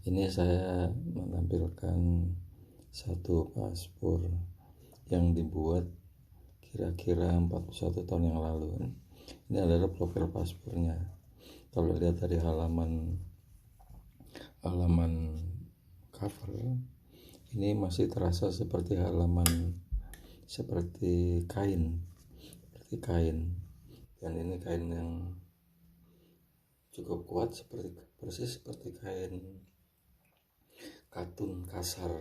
Ini saya menampilkan satu paspor yang dibuat kira-kira 41 tahun yang lalu. Ini adalah profil paspornya. Kalau lihat dari halaman cover, ini masih terasa seperti kain. Dan ini kain yang cukup kuat, persis seperti kain katun kasar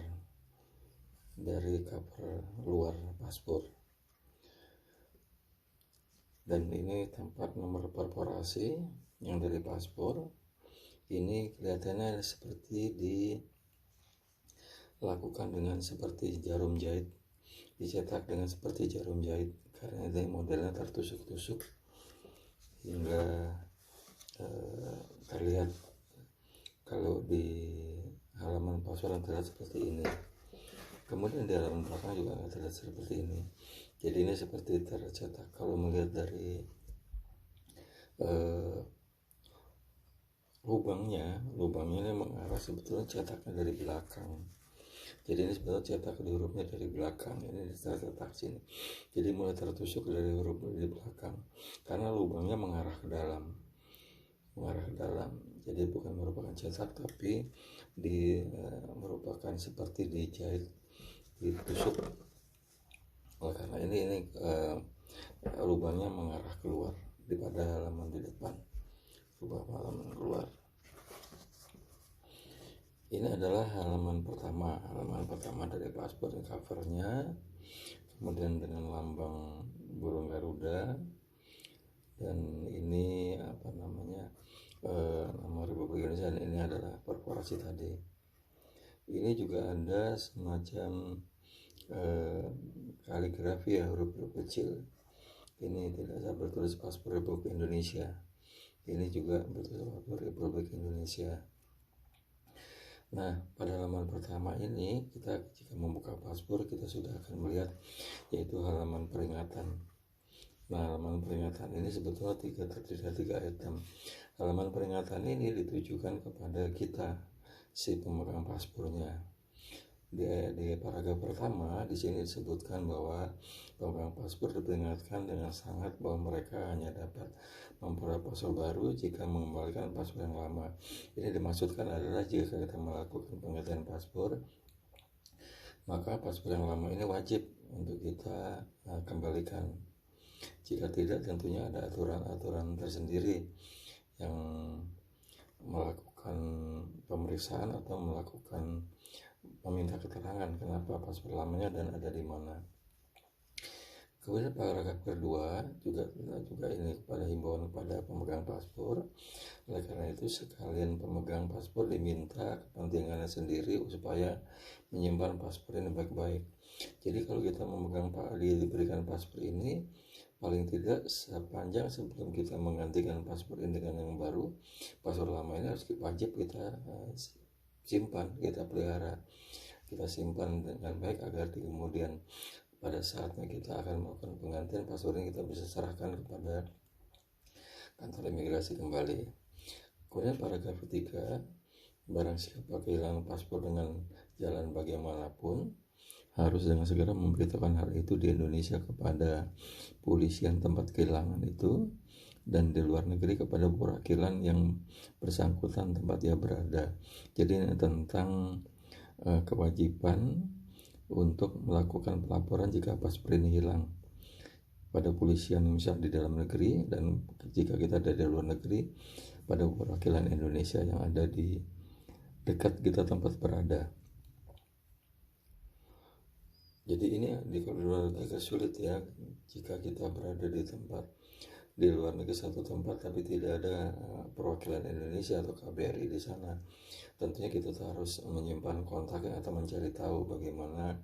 dari cover luar paspor. Dan ini tempat nomor perforasi yang dari paspor. Ini kelihatannya seperti dilakukan dengan seperti jarum jahit, dicetak dengan seperti jarum jahit, karena ini modelnya tertusuk-tusuk hingga terlihat kalau di halaman paspor yang terlihat seperti ini. Kemudian di halaman belakang juga terlihat seperti ini. Jadi ini seperti tercetak. Kalau melihat dari lubangnya ini mengarah, sebetulnya cetaknya dari belakang. Jadi ini sebetulnya cetak di hurufnya dari belakang. Ini cetak sini. Jadi mulai tertusuk dari huruf di belakang karena lubangnya mengarah ke dalam. Jadi bukan merupakan cetak, tapi merupakan seperti dijahit, ditusuk. Karena ini lubangnya mengarah keluar daripada halaman di depan. Lubang halaman keluar. Ini adalah halaman pertama dari paspor, covernya, kemudian dengan lambang burung Garuda, dan ini nama Republik Indonesia. Ini adalah korporasi tadi. Ini juga ada semacam kaligrafi ya, huruf kecil. Ini tidak saya bertulis paspor Republik Indonesia. Ini juga bertulis paspor Republik Indonesia. Nah, pada halaman pertama ini jika membuka paspor, kita sudah akan melihat yaitu halaman peringatan. Nah, halaman peringatan ini sebetulnya terdiri dari 3 item. Halaman peringatan ini ditujukan kepada kita, si pemegang paspornya. Di paragraf pertama di sini disebutkan bahwa pemegang paspor diperingatkan dengan sangat bahwa mereka hanya dapat memperoleh paspor baru jika mengembalikan paspor yang lama. Ini dimaksudkan adalah jika kita melakukan penggantian paspor, maka paspor yang lama ini wajib untuk kita kembalikan. Jika tidak, tentunya ada aturan-aturan tersendiri yang melakukan pemeriksaan atau meminta keterangan kenapa paspor lamanya dan ada di mana. Kemudian paragraf kedua juga ini kepada himbauan kepada pemegang paspor. Oleh karena itu, sekalian pemegang paspor diminta kepentingannya sendiri supaya menyimpan paspor ini baik-baik. Jadi kalau kita diberikan paspor ini, paling tidak sepanjang sebelum kita menggantikan paspor ini dengan yang baru, paspor lama ini harus wajib kita simpan, kita pelihara, kita simpan dengan baik agar di kemudian pada saatnya kita akan melakukan penggantian paspor ini, kita bisa serahkan kepada kantor imigrasi kembali. Kemudian paragraf ketiga, barang siapa kehilangan paspor dengan jalan bagaimanapun, harus dengan segera memberitahukan hal itu di Indonesia kepada polisian tempat kehilangan itu, dan di luar negeri kepada perwakilan yang bersangkutan tempat dia berada. Jadi ini tentang kewajiban untuk melakukan pelaporan jika paspor ini hilang pada polisian misalnya di dalam negeri, dan jika kita ada di luar negeri pada perwakilan Indonesia yang ada di dekat kita tempat berada. Jadi ini di luar negeri agak sulit ya, jika kita berada di luar negeri satu tempat tapi tidak ada perwakilan Indonesia atau KBRI di sana. Tentunya kita harus menyimpan kontaknya atau mencari tahu bagaimana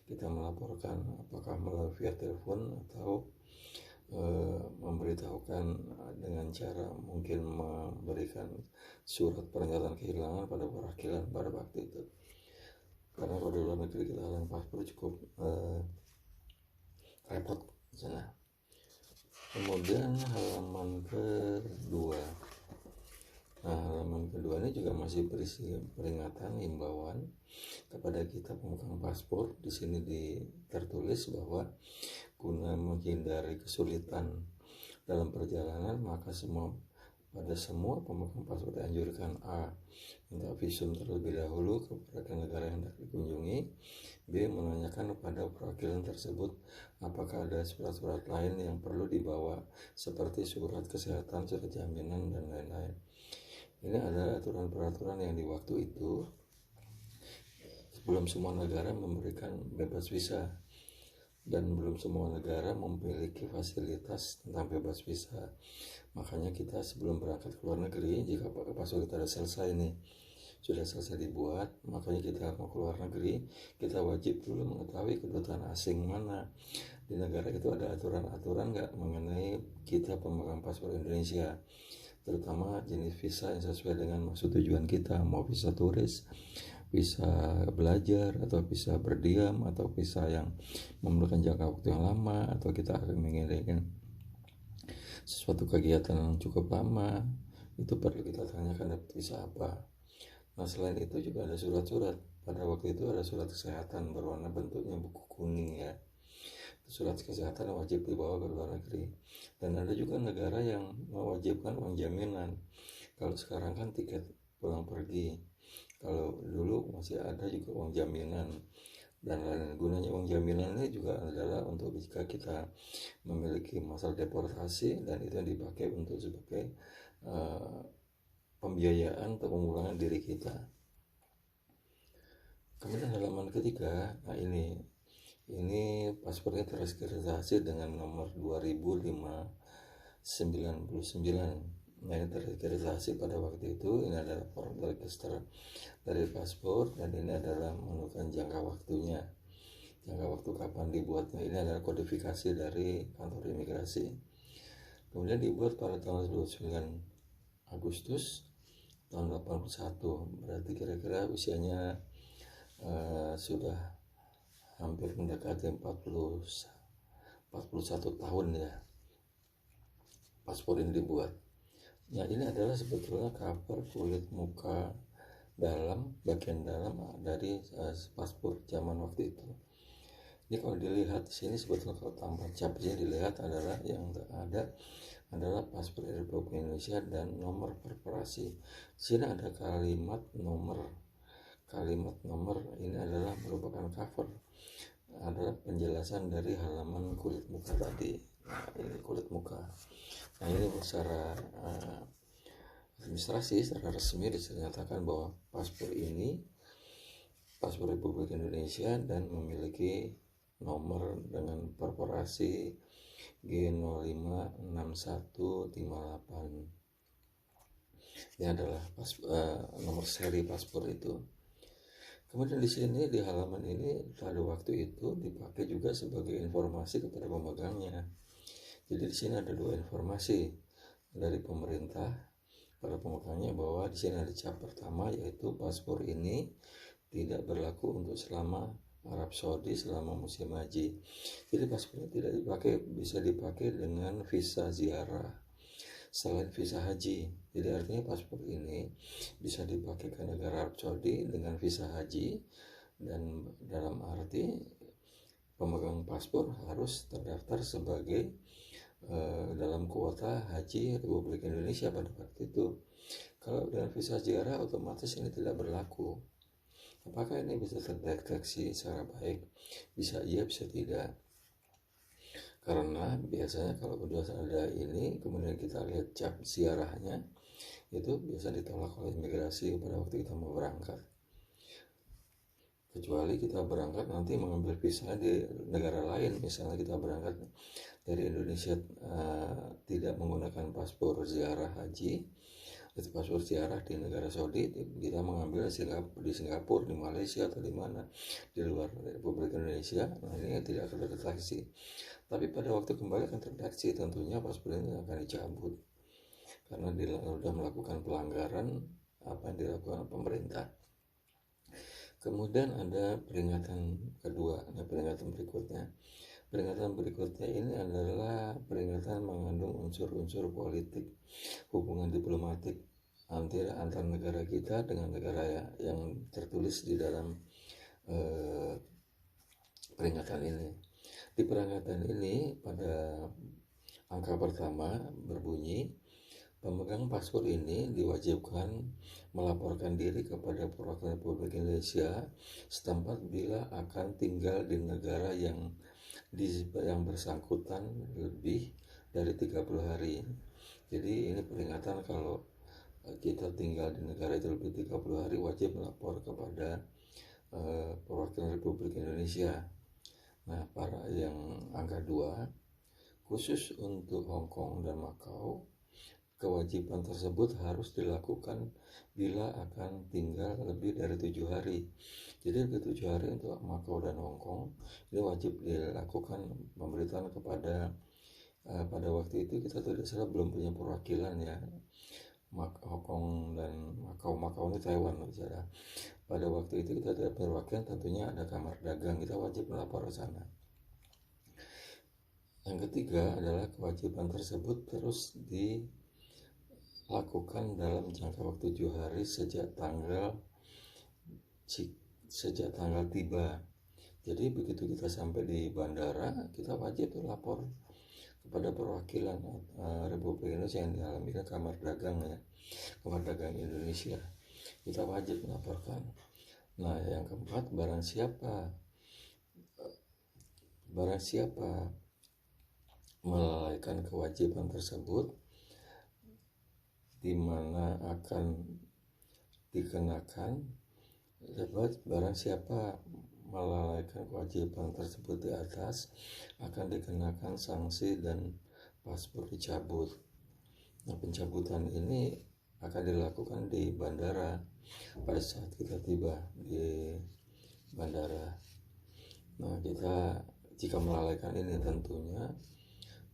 kita melaporkan, apakah melalui via telepon atau memberitahukan dengan cara mungkin memberikan surat pernyataan kehilangan pada perwakilan pada waktu itu. Karena kalau di luar negeri kita hilang paspor cukup repot di sana. Kemudian halaman kedua, Nah, halaman kedua ini juga masih berisi peringatan, himbauan kepada kita pemegang paspor. Di sini tertulis bahwa guna menghindari kesulitan dalam perjalanan, maka pada semua pemegang paspor dianjurkan: A. Minta visum terlebih dahulu kepada negara yang hendak dikunjungi. B. Menanyakan kepada perwakilan tersebut apakah ada surat-surat lain yang perlu dibawa, seperti surat kesehatan, surat jaminan, dan lain-lain. Ini adalah aturan-peraturan yang di waktu itu belum semua negara memberikan bebas visa, dan belum semua negara memiliki fasilitas tentang bebas visa. Makanya kita sebelum berangkat ke luar negeri, jika paspor kita sudah selesai dibuat, makanya kita mau ke luar negeri, kita wajib dulu mengetahui kedutaan asing mana di negara itu ada aturan-aturan nggak mengenai kita pemegang paspor Indonesia, terutama jenis visa yang sesuai dengan maksud tujuan kita, mau visa turis, visa belajar, atau visa berdiam, atau visa yang memerlukan jangka waktu yang lama, atau kita akan menginginkan sesuatu kegiatan yang cukup lama. Itu perlu kita tanyakan dapat visa apa. Nah, selain itu juga ada surat-surat. Pada waktu itu ada surat kesehatan berwarna bentuknya buku kuning ya. Surat kesehatan wajib dibawa ke luar negeri. Dan ada juga negara yang mewajibkan uang jaminan. Kalau sekarang kan tiket pulang pergi. Kalau dulu masih ada juga uang jaminan. Dan lain gunanya uang jaminan ini juga adalah untuk jika kita memiliki masalah deportasi, dan itu yang dipakai untuk sebagai pembiayaan atau pemulangan diri kita. Kemudian halaman ketiga, nah ini paspornya teregistrasi dengan nomor 200599. Nah, ini teregistrasi pada waktu itu. Ini adalah form register dari paspor, dan ini adalah menentukan jangka waktunya, jangka waktu kapan dibuatnya. Ini adalah kodifikasi dari kantor imigrasi. Kemudian dibuat pada tanggal 29 Agustus tahun 81. Berarti kira-kira usianya sudah hampir mendekati 41 tahun ya paspor ini dibuat. Nah, ini adalah sebetulnya cover kulit muka bagian dalam dari paspor zaman waktu itu. Ini kalau dilihat di sini sebetulnya kalau tanpa capnya dilihat adalah yang ada adalah paspor Republik Indonesia dan nomor korporasi. Di sini ada kalimat nomor ini adalah merupakan cover, adalah penjelasan dari halaman kulit muka tadi. Nah, ini kulit muka. Nah, ini secara administrasi, secara resmi dinyatakan bahwa paspor ini paspor Republik Indonesia dan memiliki nomor dengan korporasi G056158. Ini adalah nomor seri paspor itu. Kemudian di sini di halaman ini pada waktu itu dipakai juga sebagai informasi kepada pemegangnya. Jadi di sini ada dua informasi dari pemerintah pada pemegangnya, bahwa di sini ada cap pertama, yaitu paspor ini tidak berlaku untuk selama Arab Saudi selama musim haji. Jadi paspornya tidak bisa dipakai dengan visa ziarah selain visa haji. Jadi artinya paspor ini bisa dipakai ke negara Arab Saudi dengan visa haji, dan dalam arti pemegang paspor harus terdaftar sebagai dalam kuota haji Republik Indonesia pada waktu itu. Kalau dengan visa ziarah otomatis ini tidak berlaku. Apakah ini bisa terdeteksi secara baik? Bisa iya, bisa tidak. Karena biasanya kalau udah ada ini, kemudian kita lihat cap ziarahnya, itu biasa ditolak oleh imigrasi pada waktu kita mau berangkat. Kecuali kita berangkat nanti mengambil visa di negara lain, misalnya kita berangkat dari Indonesia tidak menggunakan paspor ziarah haji, itu paspor ziarah di negara Saudi, kita mengambil di Singapura, di Malaysia, atau di mana di luar Republik Indonesia. Nah, ini tidak akan terdeteksi. Tapi pada waktu kembali akan terdeteksi, tentunya paspor ini akan dicabut karena sudah melakukan pelanggaran apa yang dilakukan pemerintah. Kemudian ada peringatan kedua. Nah, peringatan berikutnya ini adalah peringatan mengandung unsur-unsur politik, hubungan diplomatik antar negara kita dengan negara yang tertulis di dalam peringatan ini. Di peringatan ini pada angka pertama berbunyi, pemegang paspor ini diwajibkan melaporkan diri kepada perwakilan Republik Indonesia setempat bila akan tinggal di negara yang bersangkutan lebih dari 30 hari. Jadi ini peringatan kalau kita tinggal di negara itu lebih 30 hari wajib melapor kepada perwakilan Republik Indonesia. Nah, para yang angka 2, khusus untuk Hong Kong dan Macau, kewajiban tersebut harus dilakukan bila akan tinggal lebih dari 7 hari. Jadi lebih 7 hari untuk Macau dan Hong Kong ini wajib dilakukan pemberitahuan kepada pada waktu itu kita tidak salah belum punya perwakilan ya. Hong Kong dan Macau ini Taiwan bicara. Pada waktu itu kita tidak perwakilan, tentunya ada kamar dagang, kita wajib melapor ke sana. Yang ketiga adalah kewajiban tersebut terus dilakukan dalam jangka waktu 7 hari sejak tanggal tiba. Jadi begitu kita sampai di bandara, kita wajib lapor kepada perwakilan Republik Indonesia yang di dalam ini kamar dagang ya, kamar dagang Indonesia. Kita wajib melaporkan. Nah, yang keempat, barang siapa melalaikan kewajiban tersebut, di mana akan dikenakan barang siapa melalaikan kewajiban tersebut di atas akan dikenakan sanksi dan paspor dicabut. Nah, pencabutan ini akan dilakukan di bandara pada saat kita tiba di bandara. Nah, kita jika melalaikan ini tentunya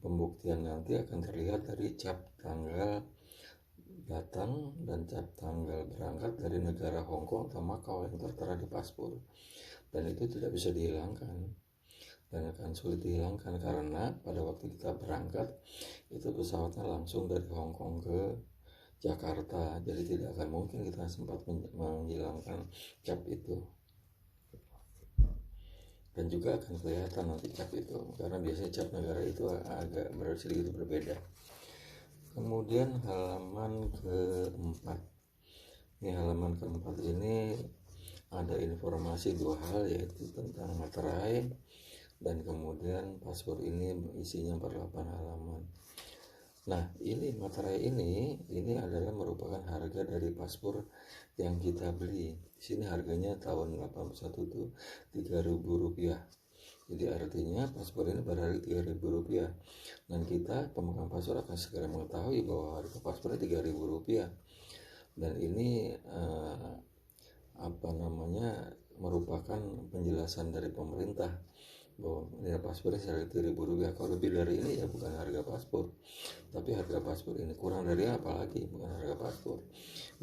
pembuktian nanti akan terlihat dari cap tanggal datang dan cap tanggal berangkat dari negara Hong Kong atau Macau yang tertera di paspor. Dan itu tidak bisa dihilangkan dan akan sulit dihilangkan karena pada waktu kita berangkat itu pesawatnya langsung dari Hong Kong ke Jakarta, jadi tidak akan mungkin kita sempat menghilangkan cap itu. Dan juga akan kelihatan nanti cap itu karena biasanya cap negara itu agak sedikit berbeda. Kemudian halaman keempat. Ini halaman keempat ini ada informasi 2 hal, yaitu tentang materai dan kemudian paspor ini isinya 48 halaman. Nah, ini materai ini adalah merupakan harga dari paspor yang kita beli. Di sini harganya tahun 81 itu Rp3.000. Jadi artinya paspor ini berharga Rp3.000 dan kita pemegang paspor akan segera mengetahui bahwa harga paspornya Rp3.000. Dan ini merupakan penjelasan dari pemerintah bahwa nilai paspornya Rp1.000. Kalau lebih dari ini ya bukan harga paspor, tapi harga paspor ini kurang dari apa lagi, bukan harga paspor.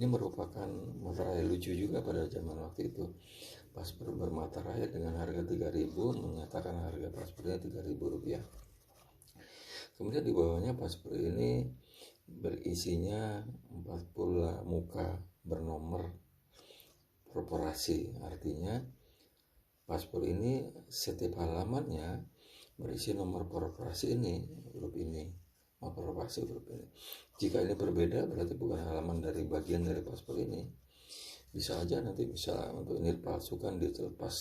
Ini merupakan materai lucu juga pada zaman waktu itu. Paspor bermaterai dengan harga Rp3.000 menyatakan harga paspornya Rp3.000. Kemudian di bawahnya paspor ini berisinya 40 muka bernomor korporasi. Artinya paspor ini setiap halamannya berisi nomor korporasi ini, grup ini, nomor korporasi grup ini. Jika ini berbeda berarti bukan halaman dari bagian dari paspor ini. Bisa aja nanti bisa untuk ini dipalsukan, dilepas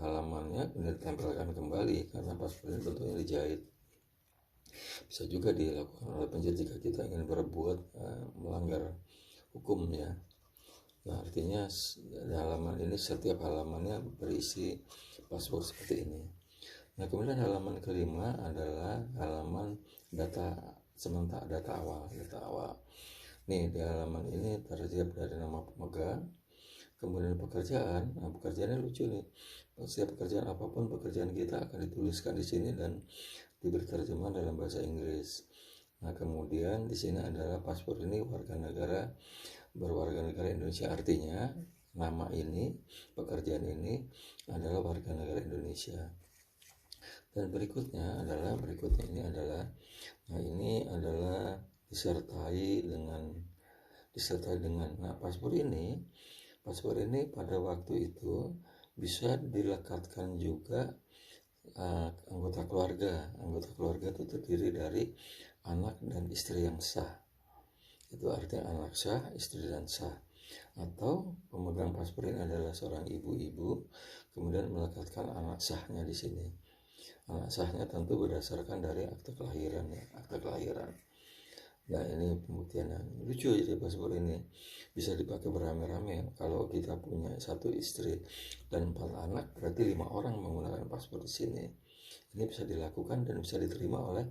halamannya kemudian ditempelkan kembali karena paspor ini bentuknya dijahit. Bisa juga dilakukan oleh penjahit jika kita ingin berbuat melanggar hukum ya. Nah, artinya halaman ini setiap halamannya berisi paspor seperti ini. Nah, kemudian halaman kelima adalah halaman data sementara, data awal. Nih, di halaman ini terdiri dari nama pemegang, kemudian pekerjaan. Nah, pekerjaannya lucu nih. Setiap pekerjaan apapun pekerjaan kita akan dituliskan di sini dan diberi terjemahan dalam bahasa Inggris. Nah, kemudian di sini adalah paspor ini berwarga negara Indonesia, artinya nama ini, pekerjaan ini adalah warga negara Indonesia. Dan berikutnya ini adalah disertai dengan paspor ini pada waktu itu bisa dilekatkan juga anggota keluarga itu terdiri dari anak dan istri yang sah. Itu artinya anak sah, istri dan sah. Atau pemegang paspor ini adalah seorang ibu-ibu, kemudian melekatkan anak sahnya di sini. Anak sahnya tentu berdasarkan dari akte kelahiran. Nah, ini pembuktian yang lucu. Jadi paspor ini bisa dipakai beramai-ramai. Kalau kita punya satu istri dan 4 anak, berarti 5 orang menggunakan paspor di sini. Ini bisa dilakukan dan bisa diterima oleh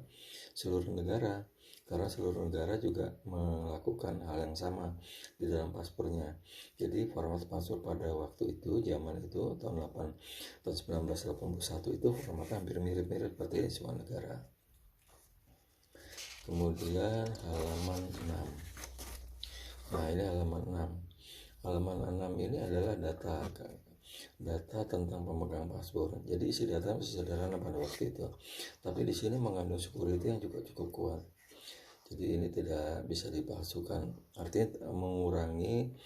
seluruh negara, karena seluruh negara juga melakukan hal yang sama di dalam paspornya. Jadi format paspor pada waktu itu, zaman itu tahun 1981 itu formatnya hampir mirip-mirip seperti semua negara. Kemudian halaman 6. Nah, ini halaman 6. Halaman 6 ini adalah data tentang pemegang paspor. Jadi isi data masih sederhana pada waktu itu, tapi di sini mengandung security yang juga cukup kuat. Jadi ini tidak bisa dipalsukan. Artinya mengurangi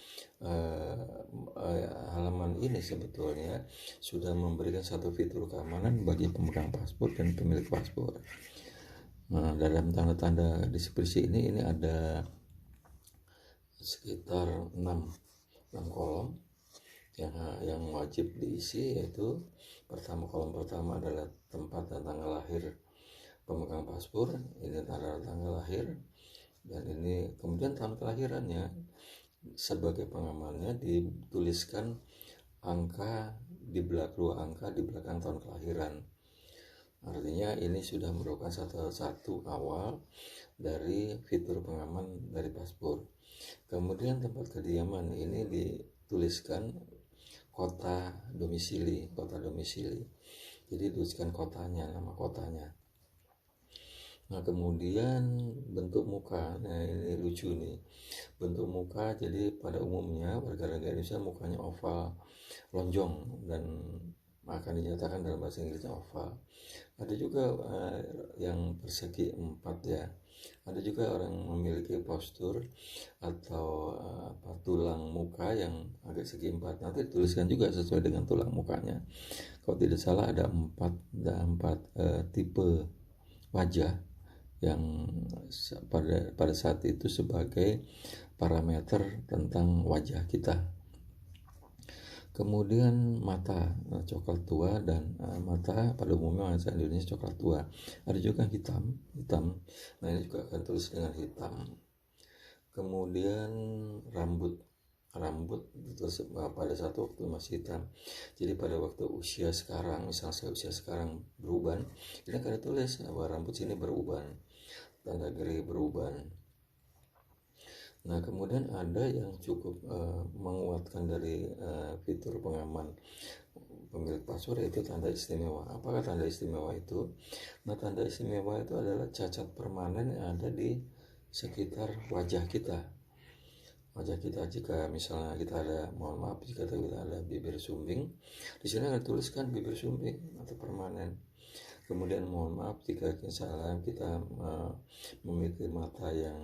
halaman ini sebetulnya sudah memberikan satu fitur keamanan bagi pemegang paspor dan pemilik paspor. Nah, dalam tanda-tanda deskripsi ini ada sekitar 6 kolom yang wajib diisi, yaitu kolom pertama adalah tempat dan tanggal lahir pemegang paspor. Ini tanggal lahir, dan ini kemudian tahun kelahirannya. Sebagai pengamannya dituliskan angka di belakang tahun kelahiran. Artinya ini sudah merupakan satu awal dari fitur pengaman dari paspor. Kemudian tempat kediaman ini dituliskan kota domisili. Jadi tuliskan kotanya, nama kotanya. Nah, kemudian bentuk muka. Nah, ini lucu nih. Bentuk muka, jadi pada umumnya warga negara Indonesia mukanya oval, lonjong, dan akan dinyatakan dalam bahasa Inggrisnya oval. Ada juga yang persegi 4 ya. Ada juga orang memiliki postur atau tulang muka yang agak segi 4. Nanti tuliskan juga sesuai dengan tulang mukanya. Kalau tidak salah ada 4 tipe wajah yang pada saat itu sebagai parameter tentang wajah kita. Kemudian mata coklat tua, dan mata pada umumnya bahasa Indonesia coklat tua. Ada juga hitam. Nah, ini juga akan tulis dengan hitam. Kemudian rambut itu pada saat waktu masih hitam. Jadi pada waktu usia sekarang, misalnya saya usia sekarang beruban, ini akan ditulis bahwa rambut sini beruban, tanda geri beruban. Nah, kemudian ada yang cukup menguatkan dari fitur pengaman pemilik paspor, yaitu tanda istimewa. Apakah tanda istimewa itu? Nah, tanda istimewa itu adalah cacat permanen yang ada di sekitar wajah kita. Jika misalnya kita ada, jika kita ada bibir sumbing, di sini akan tuliskan bibir sumbing atau permanen. Kemudian jika misalnya kita memiliki mata yang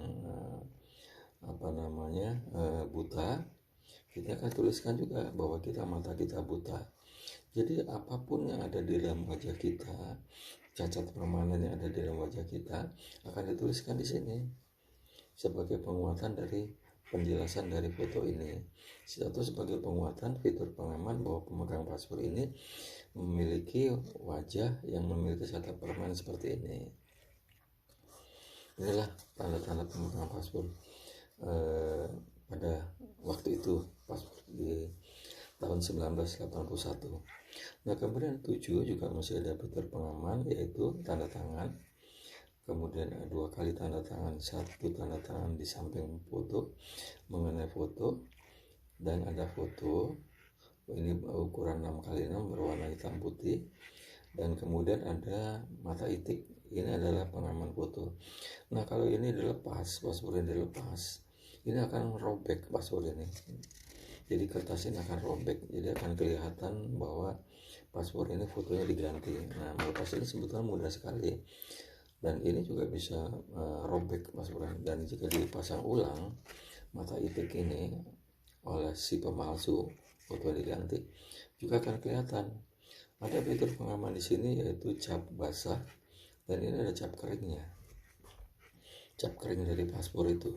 buta, kita akan tuliskan juga bahwa mata kita buta. Jadi apapun yang ada di dalam wajah kita, cacat permanen yang ada di dalam wajah kita akan dituliskan di sini sebagai penguatan dari penjelasan dari foto ini, atau sebagai penguatan fitur pengaman bahwa pemegang paspor ini memiliki wajah yang memiliki cacat permanen seperti ini. Inilah tanda-tanda pemegang paspor pada waktu itu, paspor di tahun 1981. Nah, kemudian 7 juga masih ada fitur pengaman, yaitu tanda tangan. Kemudian 2 kali tanda tangan, 1 tanda tangan di samping foto, mengenai foto, dan ada foto ini ukuran 6x6 berwarna hitam putih, dan kemudian ada mata itik. Ini adalah pengaman foto. Nah, kalau ini dilepas, paspor ini dilepas, ini akan robek paspor ini. Jadi kertas ini akan robek, jadi akan kelihatan bahwa paspor ini fotonya diganti. Nah, melepas ini sebetulnya mudah sekali. dan ini juga bisa robek paspornya. Dan jika dipasang ulang mata itik ini oleh si pemalsu foto diganti, juga akan kelihatan ada fitur pengaman di sini, yaitu cap basah, dan ini ada cap keringnya. Cap kering dari paspor itu,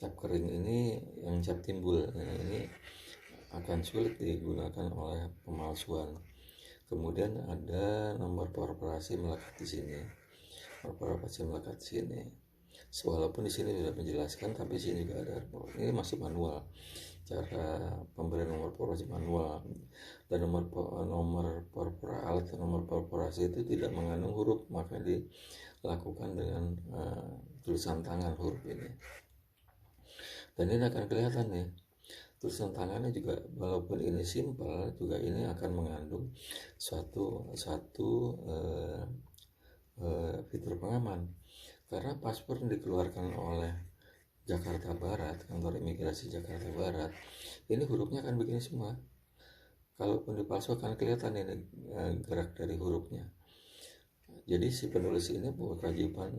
cap kering ini yang cap timbul, ini akan sulit digunakan oleh pemalsuan. Kemudian ada nomor korporasi melekat di sini, nomor korporasi melekat di sini. Walaupun di sini sudah menjelaskan, tapi di sini juga ada. Ini masih manual, cara pemberian nomor korporasi manual, dan nomor korporasi itu tidak mengandung huruf, maka dilakukan dengan tulisan tangan huruf ini. Dan ini akan kelihatan nih, tulisan tangannya juga, walaupun ini simpel, juga ini akan mengandung suatu fitur pengaman, karena paspor yang dikeluarkan oleh Jakarta Barat, kantor imigrasi Jakarta Barat, ini hurufnya akan begini semua. Kalaupun dipalsu akan kelihatan ini gerak dari hurufnya. Jadi si penulis ini berkewajiban,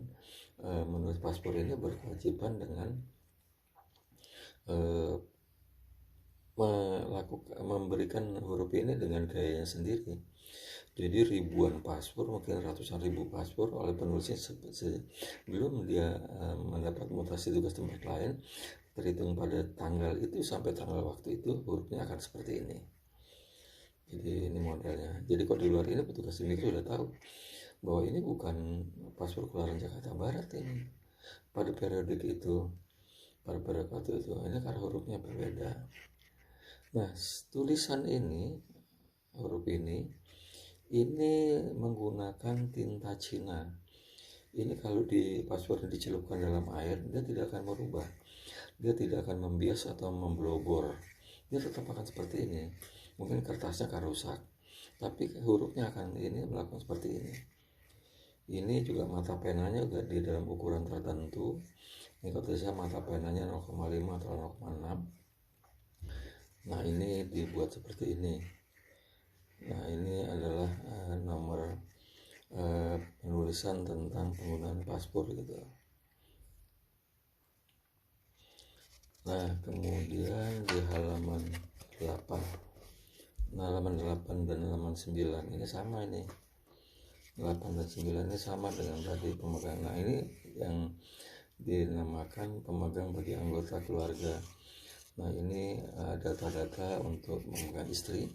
menulis paspor ini berkewajiban dengan memberikan huruf ini dengan gayanya sendiri. Jadi ribuan paspor, mungkin ratusan ribu paspor oleh penulisnya sebelum dia mendapat mutasi tugas tempat lain, terhitung pada tanggal itu sampai tanggal waktu itu, hurufnya akan seperti ini. Jadi ini modelnya. Jadi kalau di luar ini petugas imigrasi sudah tahu bahwa ini bukan paspor keluaran Jakarta Barat ini pada periode itu, pada periode waktu itu. Ini karena hurufnya berbeda. Nah, tulisan ini, huruf ini menggunakan tinta Cina. Ini kalau di paspor dicelupkan dalam air, dia tidak akan merubah, dia tidak akan membias atau memblobor, dia tetap akan seperti ini. Mungkin kertasnya akan rusak, tapi hurufnya akan ini melakukan seperti ini. Ini juga mata penanya juga di dalam ukuran tertentu. Ini kalau saya mata penanya 0,5 atau 0,6. Nah, ini dibuat seperti ini. Nah, ini adalah nomor penulisan tentang penggunaan paspor gitu. Nah, kemudian di halaman 8. Nah, halaman 8 dan halaman 9 ini sama ini. 8 dan 9 ini sama dengan tadi pemegang. Nah, ini yang dinamakan pemegang bagi anggota keluarga. Nah, ini data-data untuk memegang istri,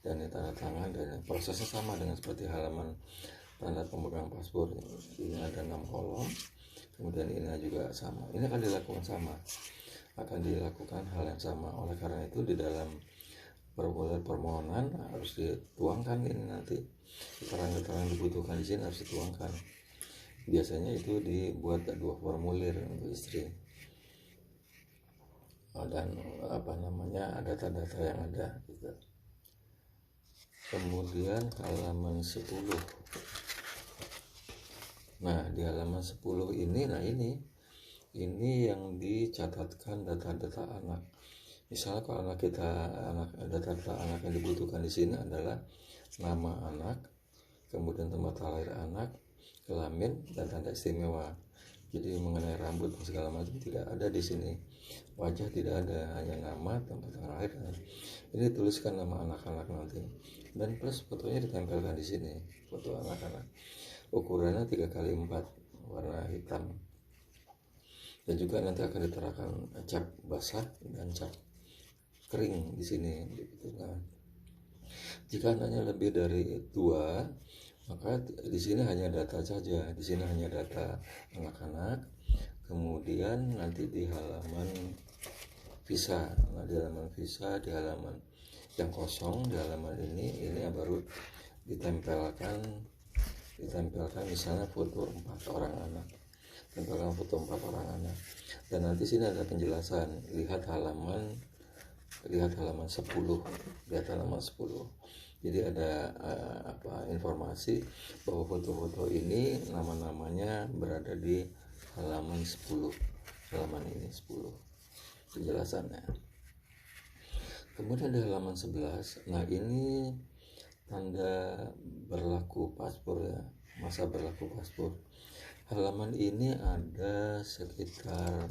dan ini tanda tangan, dan prosesnya sama dengan seperti halaman tanda pemegang paspor. Ini ada 6 kolom, kemudian ini juga sama. Ini akan dilakukan sama, akan dilakukan hal yang sama. Oleh karena itu di dalam permohonan harus dituangkan ini nanti keterangan-keterangan dibutuhkan di sini harus dituangkan. Biasanya itu dibuat 2 formulir untuk istri, dan data-data yang ada gitu. Kemudian halaman 10. Nah, di halaman 10 ini, nah ini yang dicatatkan data-data anak. Misalnya kalau data-data anak yang dibutuhkan di sini adalah nama anak, kemudian tempat lahir anak, kelamin, dan tanda istimewa. Jadi mengenai rambut dan segala macam tidak ada di sini. Wajah tidak ada, hanya nama, tempat lahir. Ini tuliskan nama anak-anak nanti. Dan plus fotonya ditempelkan di sini, foto anak-anak. Ukurannya 3x4, warna hitam. Dan juga nanti akan diterapkan cap basah dan cap kering di sini. Nah, jika anaknya lebih dari 2, maka di sini hanya data saja. Di sini hanya data anak-anak. Kemudian nanti di halaman visa, di halaman yang kosong, di halaman ini yang baru ditempelkan misalnya foto 4 orang anak. Tempelkan foto 4 orang anak. Dan nanti sini ada penjelasan, lihat halaman 10, lihat halaman 10. Jadi ada informasi bahwa foto-foto ini nama-namanya berada di halaman 10. Halaman ini 10 penjelasannya. Kemudian di halaman 11, nah ini tanda berlaku paspor ya. masa berlaku paspor. Halaman ini ada sekitar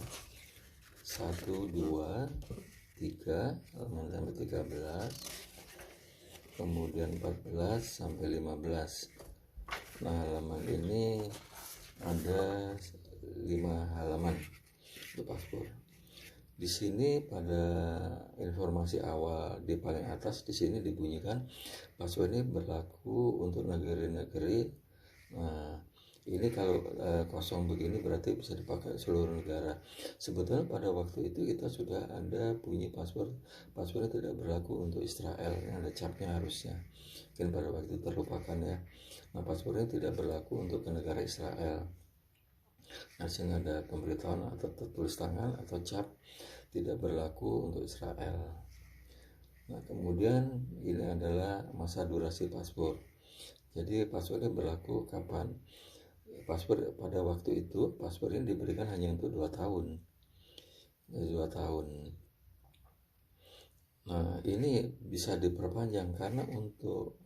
1, 2, 3, halaman sampai 13, kemudian 14 sampai 15. Nah, halaman ini ada 5 halaman untuk paspor. Di sini pada informasi awal di paling atas di sini dibunyikan paspor ini berlaku untuk negeri-negeri. Nah, ini kalau kosong begini berarti bisa dipakai seluruh negara. Sebetulnya pada waktu itu kita sudah ada bunyi paspornya tidak berlaku untuk Israel, yang ada capnya harusnya. Mungkin pada waktu itu terlupakan ya. Nah, paspornya tidak berlaku untuk ke negara Israel. Nah, sini ada pemberitahuan atau tertulis tangan atau cap tidak berlaku untuk Israel. Nah, kemudian ini adalah masa durasi paspor. Jadi paspor ini berlaku kapan? Paspor pada waktu itu paspor ini diberikan hanya untuk 2 tahun. 2 tahun. Nah, ini bisa diperpanjang karena untuk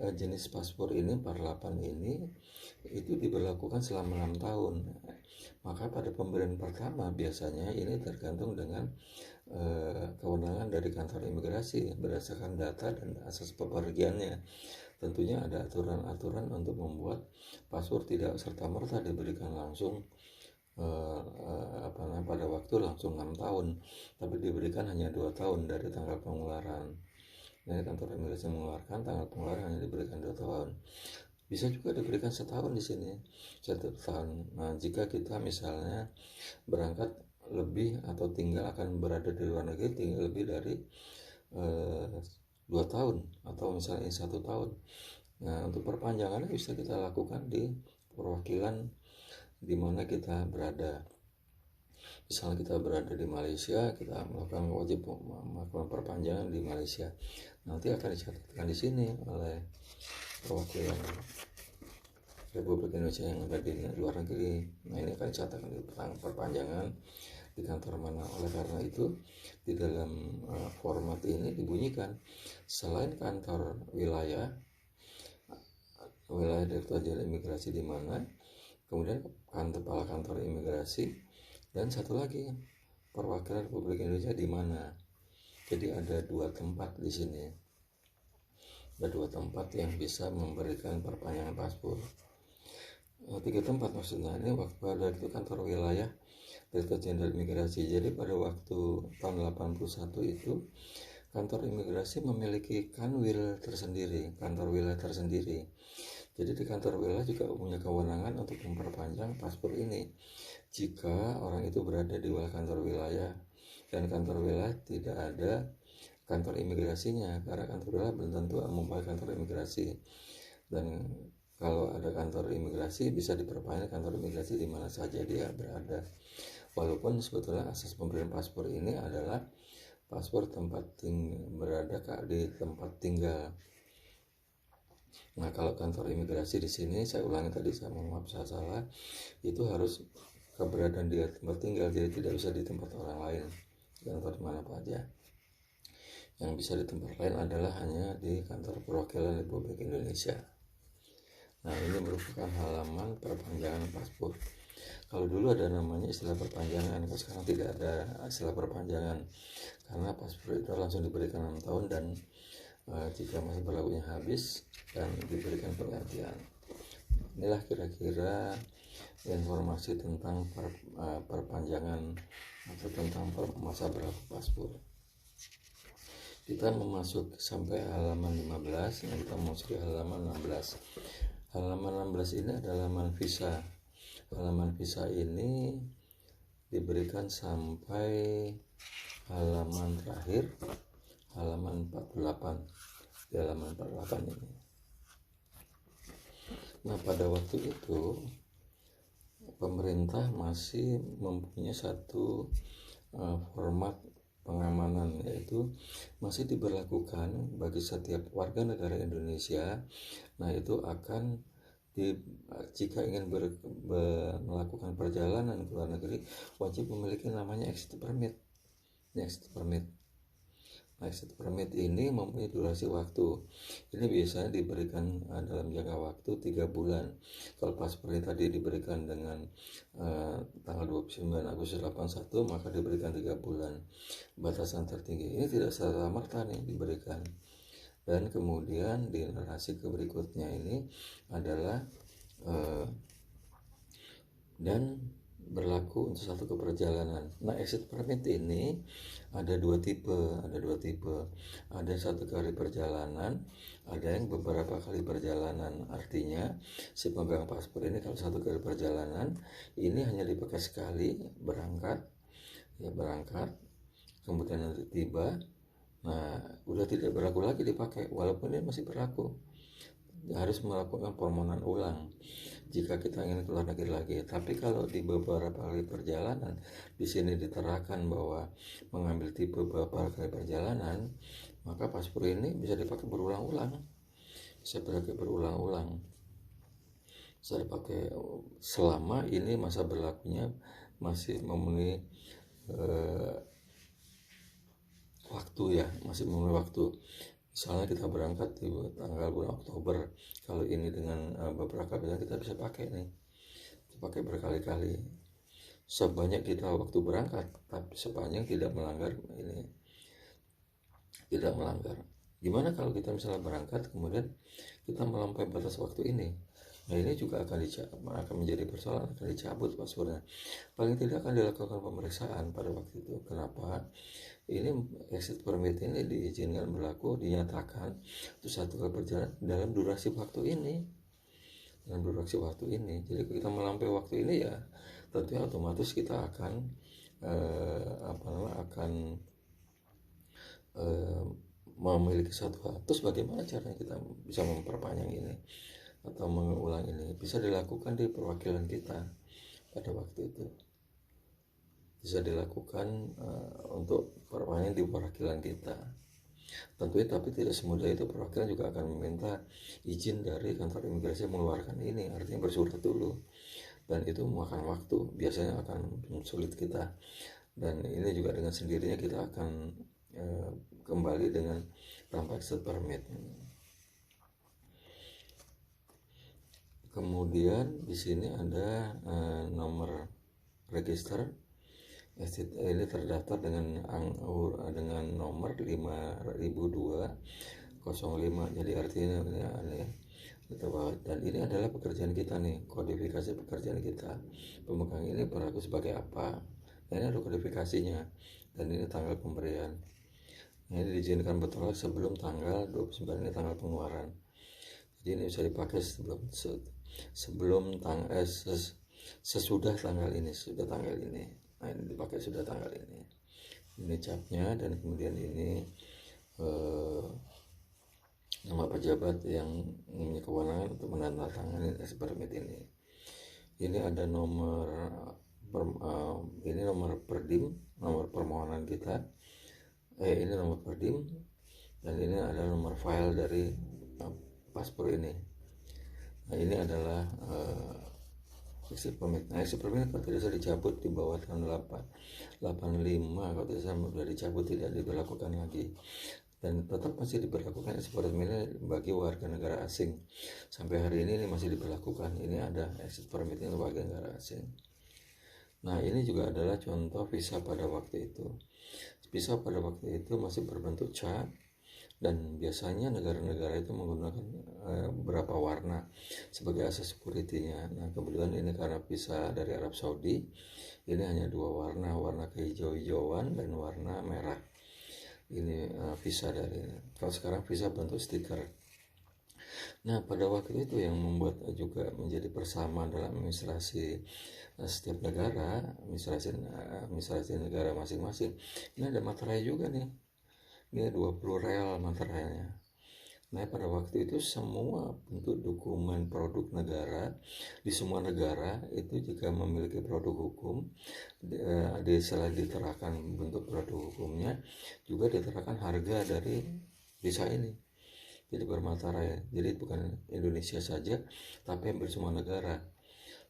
jenis paspor ini 48 ini itu diberlakukan selama 6 tahun. Maka pada pemberian pertama biasanya ini tergantung dengan kewenangan dari kantor imigrasi berdasarkan data dan asas pepergiannya. Tentunya ada aturan-aturan untuk membuat paspor tidak serta-merta diberikan langsung pada waktu langsung 6 tahun, tapi diberikan hanya 2 tahun dari tanggal pengeluaran. Nah, kantor imigrasi mengeluarkan tanggal pengeluaran hanya diberikan 2 tahun. Bisa juga diberikan setahun di sini, 1 tahun. Nah, jika kita misalnya berangkat lebih atau tinggal akan berada di luar negeri tinggal lebih dari 2 tahun atau misalnya 1 tahun. Nah, untuk perpanjangannya bisa kita lakukan di perwakilan di mana kita berada. Misalnya kita berada di Malaysia, kita melakukan wajib melakukan perpanjangan di Malaysia. Nanti akan dicatatkan di sini oleh perwakilan Republik Indonesia yang ada di luar negeri. Nah, ini akan dicatatkan di perpanjangan di kantor mana. Oleh karena itu di dalam format ini dibunyikan selain kantor wilayah Direktorat Jenderal Imigrasi di mana, kemudian kepala kantor imigrasi, dan satu lagi perwakilan Republik Indonesia di mana. Jadi ada 2 tempat di sini. Ada 2 tempat yang bisa memberikan perpanjangan paspor. 3 tempat maksudnya. Ini waktu ada itu kantor wilayah Direktorat Jenderal Imigrasi. Jadi pada waktu tahun 81 itu kantor imigrasi memiliki kanwil tersendiri, kantor wilayah tersendiri. Jadi di kantor wilayah juga punya kewenangan untuk memperpanjang paspor ini jika orang itu berada di wilayah kantor wilayah dan kantor wilayah tidak ada kantor imigrasinya, karena kantor wilayah belum tentu mempunyai kantor imigrasi. Dan kalau ada kantor imigrasi bisa diperpanjang kantor imigrasi di mana saja dia berada. Walaupun sebetulnya asas pemberian paspor ini adalah paspor berada di tempat tinggal. Nah, kalau kantor imigrasi di sini, saya ulangi tadi, saya mohon maaf saya salah, itu harus keberadaan di tempat tinggal, jadi tidak bisa di tempat orang lain, kantor di mana saja. Yang bisa di tempat lain adalah hanya di kantor perwakilan Republik Indonesia. Nah, ini merupakan halaman perpanjangan paspor. Kalau dulu ada namanya istilah perpanjangan, kalau sekarang tidak ada istilah perpanjangan karena paspor itu langsung diberikan 6 tahun dan jika masa berlakunya habis dan diberikan penggantian. Inilah kira-kira informasi tentang perpanjangan atau tentang masa berlaku paspor. Kita memasuki sampai halaman 15. Nah, kita memasuki halaman 16. Halaman 16 ini adalah halaman visa. Halaman visa ini diberikan sampai halaman terakhir, halaman 48. Di halaman 48 ini. Nah, pada waktu itu pemerintah masih mempunyai satu format pengamanan, yaitu masih diberlakukan bagi setiap warga negara Indonesia. Nah, itu akan jika ingin melakukan perjalanan ke luar negeri wajib memiliki namanya exit permit. Exit permit. Nah, exit permit ini mempunyai durasi waktu. Ini biasanya diberikan dalam jangka waktu 3 bulan. Kalau paspor ini tadi diberikan dengan tanggal 29 Agustus 81, maka diberikan 3 bulan. Batasan tertinggi ini tidak serta-merta nih diberikan. Dan kemudian di narasi berikutnya ini adalah dan berlaku untuk satu keperjalanan. Nah, exit permit ini ada dua tipe. Ada satu kali perjalanan, ada yang beberapa kali perjalanan. Artinya si pemegang paspor ini kalau satu kali perjalanan ini hanya dipakai sekali berangkat, kemudian nanti tiba. Nah, udah tidak berlaku lagi dipakai, walaupun ini masih berlaku. Harus melakukan permohonan ulang jika kita ingin keluar negeri lagi. Tapi kalau di beberapa kali perjalanan, di sini diterangkan bahwa mengambil tipe beberapa kali perjalanan, maka paspor ini bisa dipakai berulang-ulang. Bisa dipakai selama ini masa berlakunya masih memenuhi waktu ya, masih memenuhi waktu. Misalnya kita berangkat di tanggal bulan Oktober, kalau ini dengan beberapa bulan kita bisa pakai berkali-kali sebanyak kita waktu berangkat, tapi sepanjang tidak melanggar. Gimana kalau kita misalnya berangkat kemudian kita melampaui batas waktu ini? Nah, ini juga akan menjadi persoalan, akan dicabut paspornya. Paling tidak akan dilakukan pemeriksaan pada waktu itu. Kenapa? Ini exit permit ini diizinkan berlaku, dinyatakan untuk satu kali perjalanan dalam durasi waktu ini. Jadi kita melampaui waktu ini ya tentunya otomatis kita akan memiliki satu hal. Terus bagaimana caranya kita bisa memperpanjang ini atau mengulang ini? Bisa dilakukan di perwakilan kita pada waktu itu. Bisa dilakukan untuk perpanjangan di perwakilan kita. Tentunya tapi tidak semudah itu. Perwakilan juga akan meminta izin dari kantor imigrasi mengeluarkan ini, artinya bersurat dulu, dan itu memakan waktu, biasanya akan sulit kita. Dan ini juga dengan sendirinya kita akan kembali dengan tanpa exit permit. Kemudian di sini ada nomor register. Ini terdaftar dengan nomor 500205. Jadi artinya dan ini adalah pekerjaan kita nih, kodifikasi pekerjaan kita. Pemegang ini berlaku sebagai apa? Ini ada kodifikasinya dan ini tanggal pemberian. Ini diizinkan betul sebelum tanggal 29, ini tanggal pengeluaran. Jadi ini bisa dipakai sesudah tanggal ini. Nah, ini dipakai sudah tanggal ini. Ini capnya, dan kemudian ini nama pejabat yang mempunyai kewenangan untuk menandatangani exit permit ini. Ini ada nomor perdim, nomor permohonan kita. Ini nomor perdim, dan ini ada nomor file dari paspor ini. Nah, ini adalah exit permit. Nah, exit permit kalau tidak bisa dicabut di bawah tahun 85, kalau tidak salah sudah dicabut, tidak diberlakukan lagi, dan tetap masih diberlakukan exit permit bagi warga negara asing. Sampai hari ini masih diberlakukan. Ini ada exit permit untuk warga negara asing. Nah, ini juga adalah contoh visa pada waktu itu. Visa pada waktu itu masih berbentuk cap, dan biasanya negara-negara itu menggunakan beberapa warna sebagai asas security-nya. Nah, kebetulan ini karena visa dari Arab Saudi, ini hanya dua warna kehijau-hijauan dan warna merah. Ini visa dari ini. Kalau sekarang visa bentuk stiker. Nah, pada waktu itu yang membuat juga menjadi persamaan dalam administrasi setiap negara, administrasi negara masing-masing. Ini ada materai juga nih. Ini 20 real materainya. Nah, pada waktu itu semua bentuk dokumen produk negara di semua negara itu jika memiliki produk hukum, selain diterapkan bentuk produk hukumnya, juga diterapkan harga dari visa ini. Jadi bermaterai. Jadi bukan Indonesia saja, tapi hampir semua negara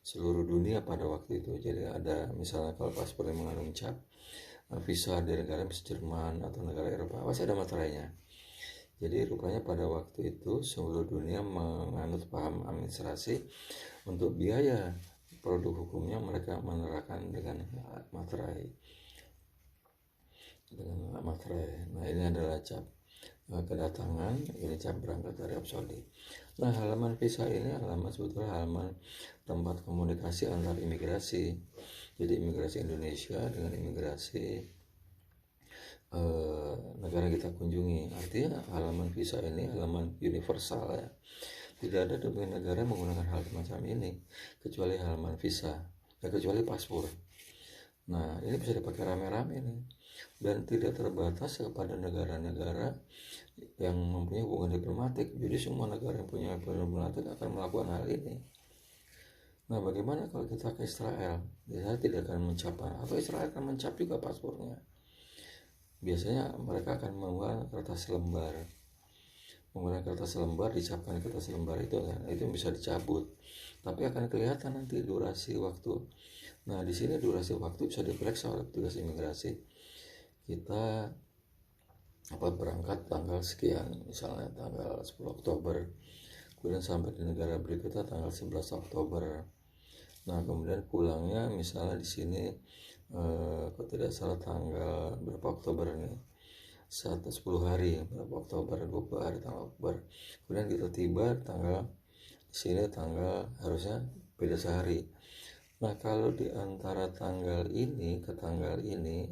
seluruh dunia pada waktu itu. Jadi ada misalnya kalau paspor yang mengandung cap, visa di negara Jerman atau negara Eropa, pasti ada materainya. Jadi rupanya pada waktu itu seluruh dunia menganut paham administrasi, untuk biaya produk hukumnya mereka menerapkan dengan materai. Nah, ini adalah cap kedatangan, ini cap berangkat dari Arab Saudi. Nah, halaman visa ini sebetulnya halaman tempat komunikasi antar imigrasi. Jadi imigrasi Indonesia dengan imigrasi negara kita kunjungi. Artinya halaman visa ini halaman universal ya. Tidak ada domain negara menggunakan hal semacam ini kecuali halaman visa, kecuali paspor. Nah, ini bisa dipakai rame-rame nih, dan tidak terbatas kepada negara-negara yang mempunyai hubungan diplomatik. Jadi semua negara yang punya hubungan diplomatik akan melakukan hal ini. Nah, bagaimana kalau kita ke Israel? Biasanya tidak akan mencap, atau Israel akan mencap juga paspornya. Biasanya mereka akan membawa kertas lembar, menggunakan kertas lembar, dicapkan kertas lembar itu bisa dicabut, tapi akan kelihatan nanti durasi waktu. Nah, di sini durasi waktu bisa diperiksa oleh petugas imigrasi. Kita berangkat tanggal sekian, misalnya tanggal 10 Oktober, kemudian sampai di negara berikutnya tanggal 11 Oktober. Nah, kemudian pulangnya misalnya di sini kalau tidak salah tanggal berapa Oktober nih, 10 hari, berapa Oktober, 20 hari tanggal Oktober. Kemudian kita tiba tanggal di sini, tanggal harusnya beda sehari. Nah, kalau di antara tanggal ini ke tanggal ini,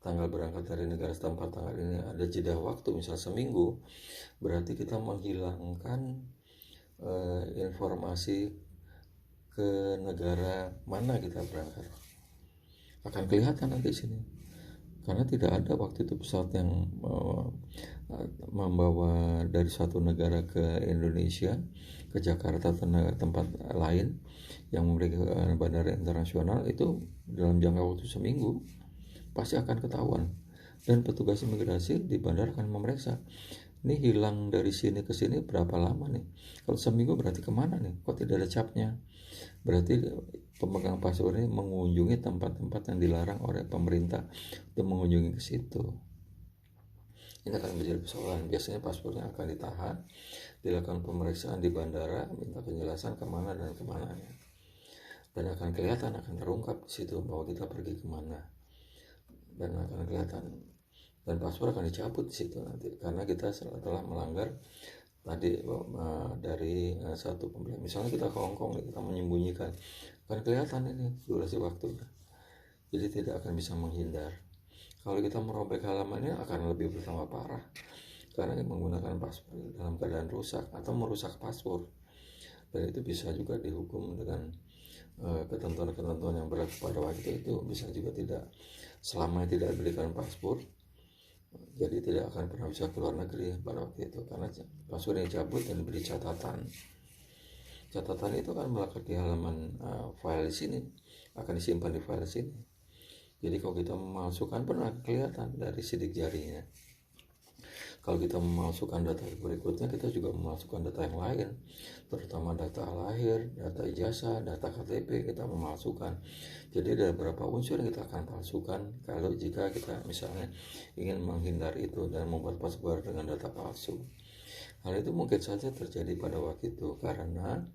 tanggal berangkat dari negara setempat tanggal ini ada jeda waktu misal seminggu, berarti kita menghilangkan informasi ke negara mana kita berangkat. Akan kelihatan nanti sini, karena tidak ada waktu itu pesawat yang membawa dari suatu negara ke Indonesia, ke Jakarta atau tempat lain yang memiliki bandara internasional, itu dalam jangka waktu seminggu pasti akan ketahuan, dan petugas imigrasi di bandara akan memeriksa, ini hilang dari sini ke sini berapa lama nih. Kalau seminggu berarti kemana nih, kok tidak ada capnya, berarti pemegang paspor ini mengunjungi tempat-tempat yang dilarang oleh pemerintah untuk mengunjungi ke situ. Ini akan menjadi persoalan. Biasanya paspornya akan ditahan, dilakukan pemeriksaan di bandara, minta penjelasan kemana dan kemana, dan akan kelihatan, akan terungkap di situ bahwa kita pergi kemana, dan akan kelihatan, dan paspor akan dicabut di situ nanti karena kita telah melanggar tadi dari satu pembelian. Misalnya kita ke Hongkong, kita menyembunyikan, akan kelihatan ini durasi waktunya, jadi tidak akan bisa menghindar. Kalau kita merobek halaman ini akan lebih bertambah parah, karena menggunakan paspor dalam keadaan rusak atau merusak paspor, dan itu bisa juga dihukum dengan ketentuan-ketentuan yang berlaku pada waktu itu. Bisa juga tidak, selama tidak diberikan paspor, jadi tidak akan pernah bisa keluar negeri pada waktu itu, karena paspor yang dicabut dan diberi catatan. Catatan itu kan melekat di halaman file di sini, akan disimpan di file sini. Jadi kalau kita memasukkan pun akan kelihatan dari sidik jarinya. Kalau kita memasukkan data berikutnya, kita juga memasukkan data yang lain, terutama data lahir, data ijazah, data KTP kita memasukkan. Jadi ada beberapa unsur yang kita akan palsukan kalau jika kita misalnya ingin menghindar itu dan membuat paspor dengan data palsu. Hal itu mungkin saja terjadi pada waktu itu karena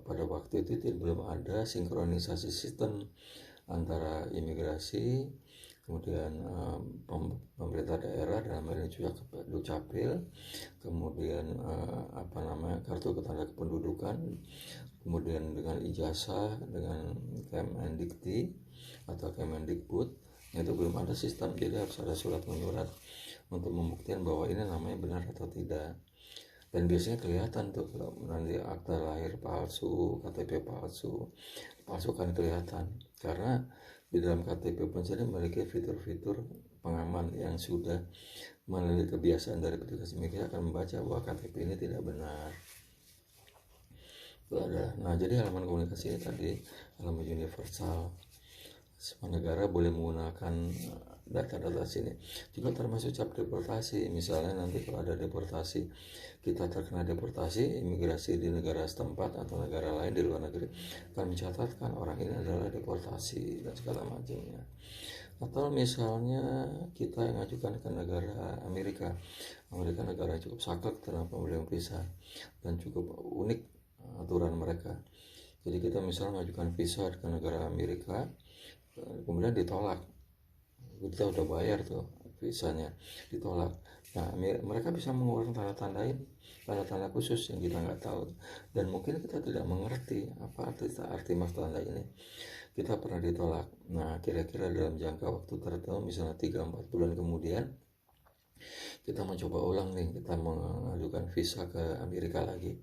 pada waktu itu belum ada sinkronisasi sistem antara imigrasi, kemudian pemerintah daerah dalam hal ini juga Dukcapil, kemudian kartu ketanda kependudukan, kemudian dengan ijazah, dengan Kemendikti atau Kemendikbud, itu belum ada sistem. Jadi harus ada surat menyurat untuk membuktikan bahwa ini namanya benar atau tidak. Dan biasanya kelihatan tuh kalau nanti akta lahir palsu, KTP palsu kan kelihatan, karena di dalam KTP pun sendiri memiliki fitur-fitur pengaman yang sudah melalui kebiasaan dari petugas imigrasi akan membaca bahwa KTP ini tidak benar. Itu ada. Nah, jadi halaman komunikasi ini tadi halaman universal. Semua negara boleh menggunakan data-data sini. Juga termasuk cap deportasi. Misalnya nanti kalau ada deportasi, kita terkena deportasi, imigrasi di negara setempat atau negara lain di luar negeri akan mencatatkan orang ini adalah deportasi dan segala macamnya. Atau misalnya kita yang ajukan ke negara Amerika. Amerika negara yang cukup saklek dalam pemberian visa dan cukup unik aturan mereka. Jadi kita misalnya mengajukan visa ke negara Amerika, kemudian ditolak, kita udah bayar tuh visanya, ditolak. Nah, mereka bisa mengeluarkan tanda-tanda khusus yang kita nggak tahu, dan mungkin kita tidak mengerti apa arti maksud tanda ini. Kita pernah ditolak. Nah, kira-kira dalam jangka waktu tertentu, misalnya 3-4 bulan kemudian, kita mencoba ulang nih, kita mengajukan visa ke Amerika lagi.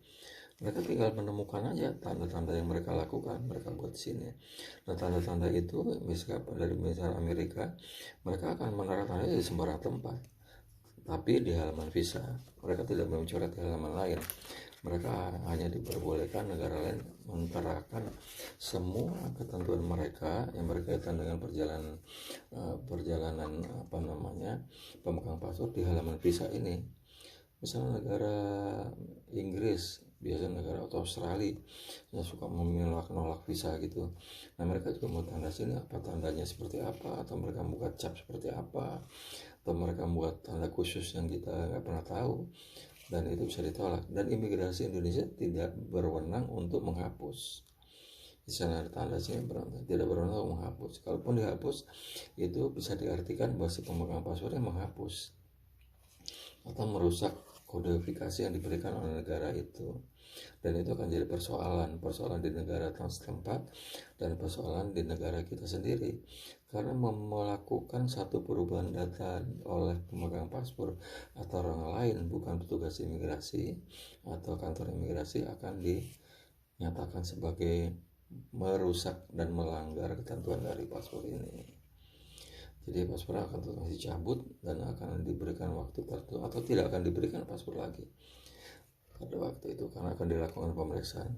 Mereka tinggal menemukan aja tanda-tanda yang mereka lakukan, mereka buat di sini. Nah, tanda-tanda itu misalnya dari misal Amerika, mereka akan menandatangani di sembarang tempat, tapi di halaman visa. Mereka tidak mencoret di halaman lain. Mereka hanya diperbolehkan negara lain menterakan semua ketentuan mereka yang berkaitan dengan perjalanan pemegang paspor di halaman visa ini. Misalnya negara Inggris, biasanya negara atau Australia yang suka menolak visa gitu. Nah, mereka juga mau tanda sini, apa tandanya seperti apa, atau mereka membuat cap seperti apa, atau mereka membuat tanda khusus yang kita nggak pernah tahu, dan itu bisa ditolak. Dan imigrasi Indonesia tidak berwenang untuk menghapus. Misalnya ada tanda sini tidak berwenang untuk menghapus. Kalaupun dihapus, itu bisa diartikan bahwa si pemegang paspornya menghapus atau merusak kodifikasi yang diberikan oleh negara itu, dan itu akan jadi persoalan di negara setempat dan persoalan di negara kita sendiri, karena melakukan satu perubahan data oleh pemegang paspor atau orang lain, bukan petugas imigrasi atau kantor imigrasi, akan dinyatakan sebagai merusak dan melanggar ketentuan dari paspor ini. Jadi paspor akan tetap dicabut dan akan diberikan waktu tertentu, atau tidak akan diberikan paspor lagi pada waktu itu karena akan dilakukan pemeriksaan.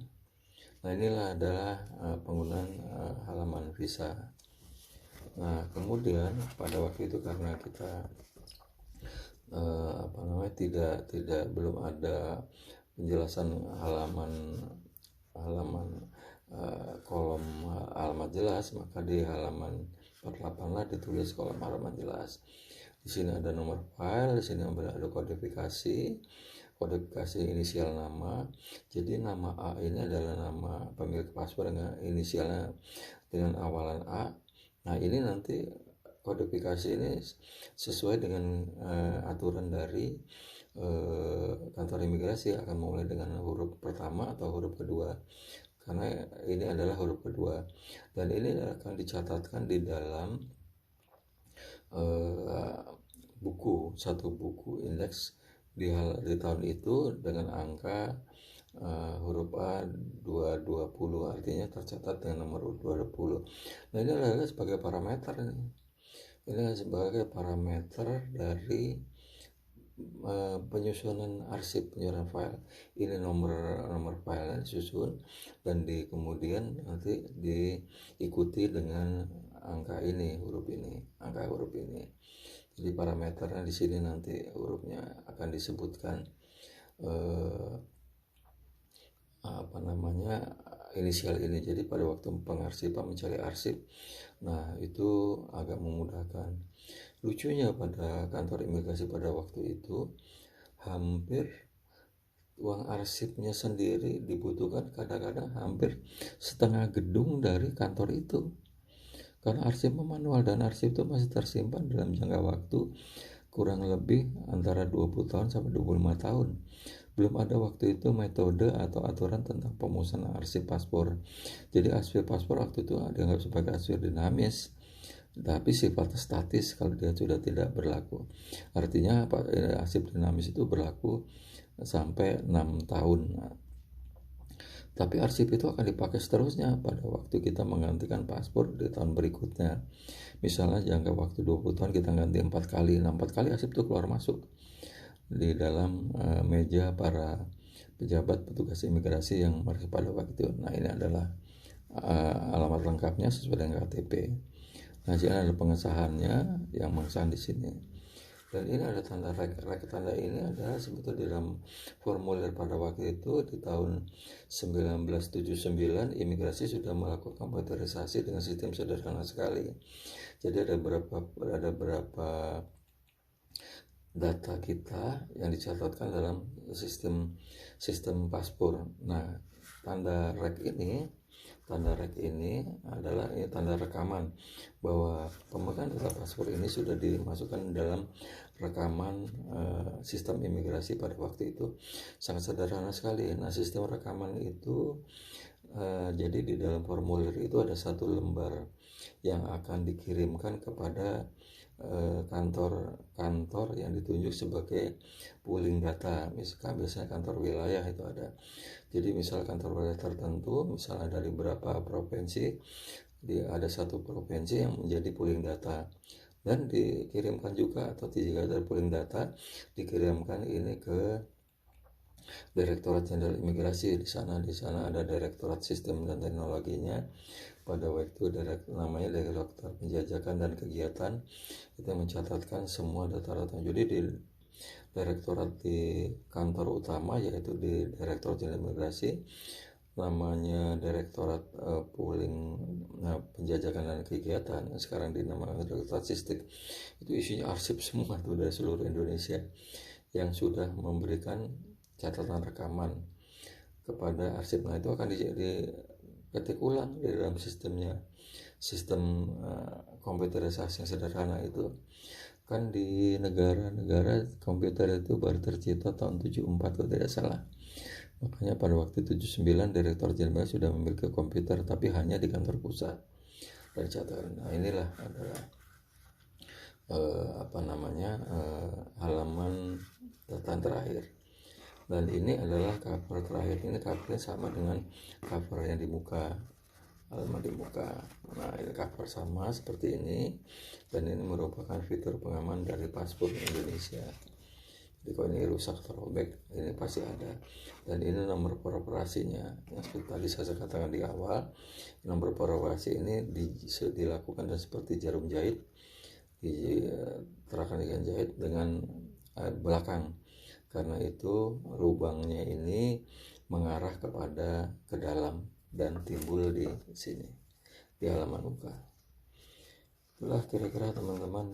Nah, inilah adalah penggunaan halaman visa. Nah, kemudian pada waktu itu karena kita belum ada penjelasan halaman kolom alamat jelas, maka di halaman 48 lah ditulis kolom halaman jelas. Di sini ada nomor file, di sini ada kodifikasi inisial nama. Jadi nama A ini adalah nama pemilik paspor dengan inisialnya dengan awalan A. Nah, ini nanti kodifikasi ini sesuai dengan aturan dari kantor imigrasi akan mulai dengan huruf pertama atau huruf kedua, karena ini adalah huruf kedua, dan ini akan dicatatkan di dalam satu buku indeks di tahun itu dengan angka huruf A 220, artinya tercatat dengan nomor 220. Nah, ini adalah sebagai parameter dari penyusunan file. Ini nomor filenya disusun dan kemudian nanti diikuti dengan angka huruf ini. Jadi parameternya di sini nanti hurufnya akan disebutkan inisial ini. Jadi pada waktu pengarsipan mencari arsip, nah itu agak memudahkan. Lucunya pada kantor imigrasi pada waktu itu hampir uang arsipnya sendiri dibutuhkan kadang-kadang hampir setengah gedung dari kantor itu, karena arsipnya manual dan arsip itu masih tersimpan dalam jangka waktu kurang lebih antara 20 tahun sampai 25 tahun. Belum ada waktu itu metode atau aturan tentang pemusnahan arsip paspor. Jadi arsip paspor waktu itu dianggap sebagai arsip dinamis, tapi sifatnya statis kalau dia sudah tidak berlaku. Artinya arsip dinamis itu berlaku sampai 6 tahun. Tapi arsip itu akan dipakai seterusnya pada waktu kita menggantikan paspor di tahun berikutnya. Misalnya jangka waktu 20 tahun kita ganti 4 kali. Nah, 4 kali arsip itu keluar masuk di dalam meja para pejabat petugas imigrasi yang masih pada waktu itu. Nah, ini adalah alamat lengkapnya sesuai dengan KTP. Nah, jadi ada pengesahannya yang mengesahkan di sini. Dan ini ada tanda rek. Tanda ini adalah sebetulnya di dalam formulir pada waktu itu di tahun 1979 imigrasi sudah melakukan komputerisasi dengan sistem sederhana sekali. Jadi ada berapa data kita yang dicatatkan dalam sistem paspor. Nah, tanda rek ini adalah tanda rekaman bahwa pemegang data paspor ini sudah dimasukkan dalam rekaman sistem imigrasi pada waktu itu. Sangat sederhana sekali. Nah, sistem rekaman itu jadi di dalam formulir itu ada satu lembar yang akan dikirimkan kepada kantor yang ditunjuk sebagai pooling data. Misalkan biasanya kantor wilayah itu ada. Jadi misal kantor wilayah tertentu, misalnya dari beberapa provinsi, ada satu provinsi yang menjadi pooling data, dan dikirimkan juga, atau jika ada pooling data dikirimkan ini ke Direktorat Jenderal Imigrasi. Di sana ada Direktorat Sistem dan Teknologinya. Pada waktu namanya Direktorat Penjajakan dan Kegiatan, itu mencatatkan semua data-data. Jadi di direktorat di kantor utama, yaitu di Direktorat Jenderal Imigrasi, namanya Direktorat Penjajakan dan Kegiatan, sekarang dinamakan Direktorat Sistem. Itu isinya arsip semua tuh dari seluruh Indonesia yang sudah memberikan catatan rekaman kepada arsip. Nah, itu akan diketik ulang di dalam sistem komputerisasi yang sederhana itu. Kan di negara-negara komputer itu baru tercipta tahun 74 kalau tidak salah. Makanya pada waktu 79 Direktur Jenderal sudah memiliki komputer, tapi hanya di kantor pusat dan catatan. Nah, inilah adalah halaman catatan terakhir. Dan ini adalah cover terakhir. Ini covernya sama dengan cover yang di muka, halaman di muka. Nah, ini cover sama seperti ini, dan ini merupakan fitur pengaman dari paspor Indonesia. Jadi kalau ini rusak atau robek, ini pasti ada. Dan ini nomor peroperasinya yang seperti tadi saya katakan di awal. Nomor peroperasi ini dilakukan dan seperti jarum jahit, diterapkan dengan jahit dengan belakang. Karena itu lubangnya ini mengarah ke dalam dan timbul di sini di halaman muka. Itulah kira-kira teman-teman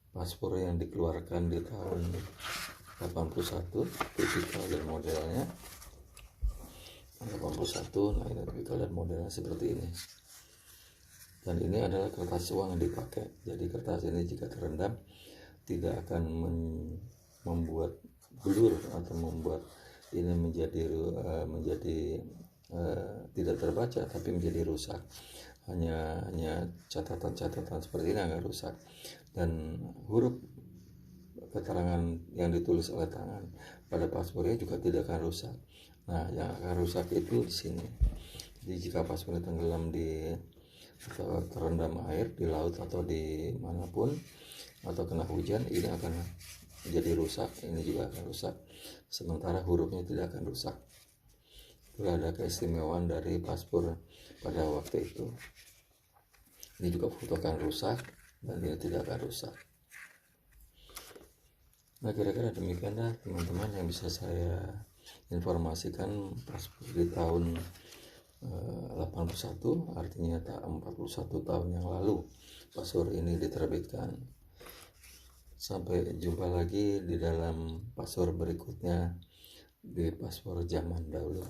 paspor yang dikeluarkan di tahun 81, tipikal dan modelnya 81. Nah, ini tipikal dan modelnya seperti ini. Dan ini adalah kertas uang yang dipakai. Jadi kertas ini jika terendam tidak akan membuat blur atau membuat ini menjadi tidak terbaca, tapi menjadi rusak. Hanya catatan-catatan seperti ini agak rusak, dan huruf keterangan yang ditulis oleh tangan pada paspornya juga tidak akan rusak. Nah, yang akan rusak itu di sini. Jadi jika paspornya tenggelam atau terendam air di laut atau di manapun, atau kena hujan, ini akan menjadi rusak, ini juga akan rusak, sementara hurufnya tidak akan rusak. Itulah ada keistimewaan dari paspor pada waktu itu. Ini juga foto akan rusak, dan ini tidak akan rusak. Nah, kira-kira demikianlah teman-teman yang bisa saya informasikan paspor di tahun 81, artinya 41 tahun yang lalu paspor ini diterbitkan. Sampai jumpa lagi di dalam paspor berikutnya, di paspor zaman dahulu.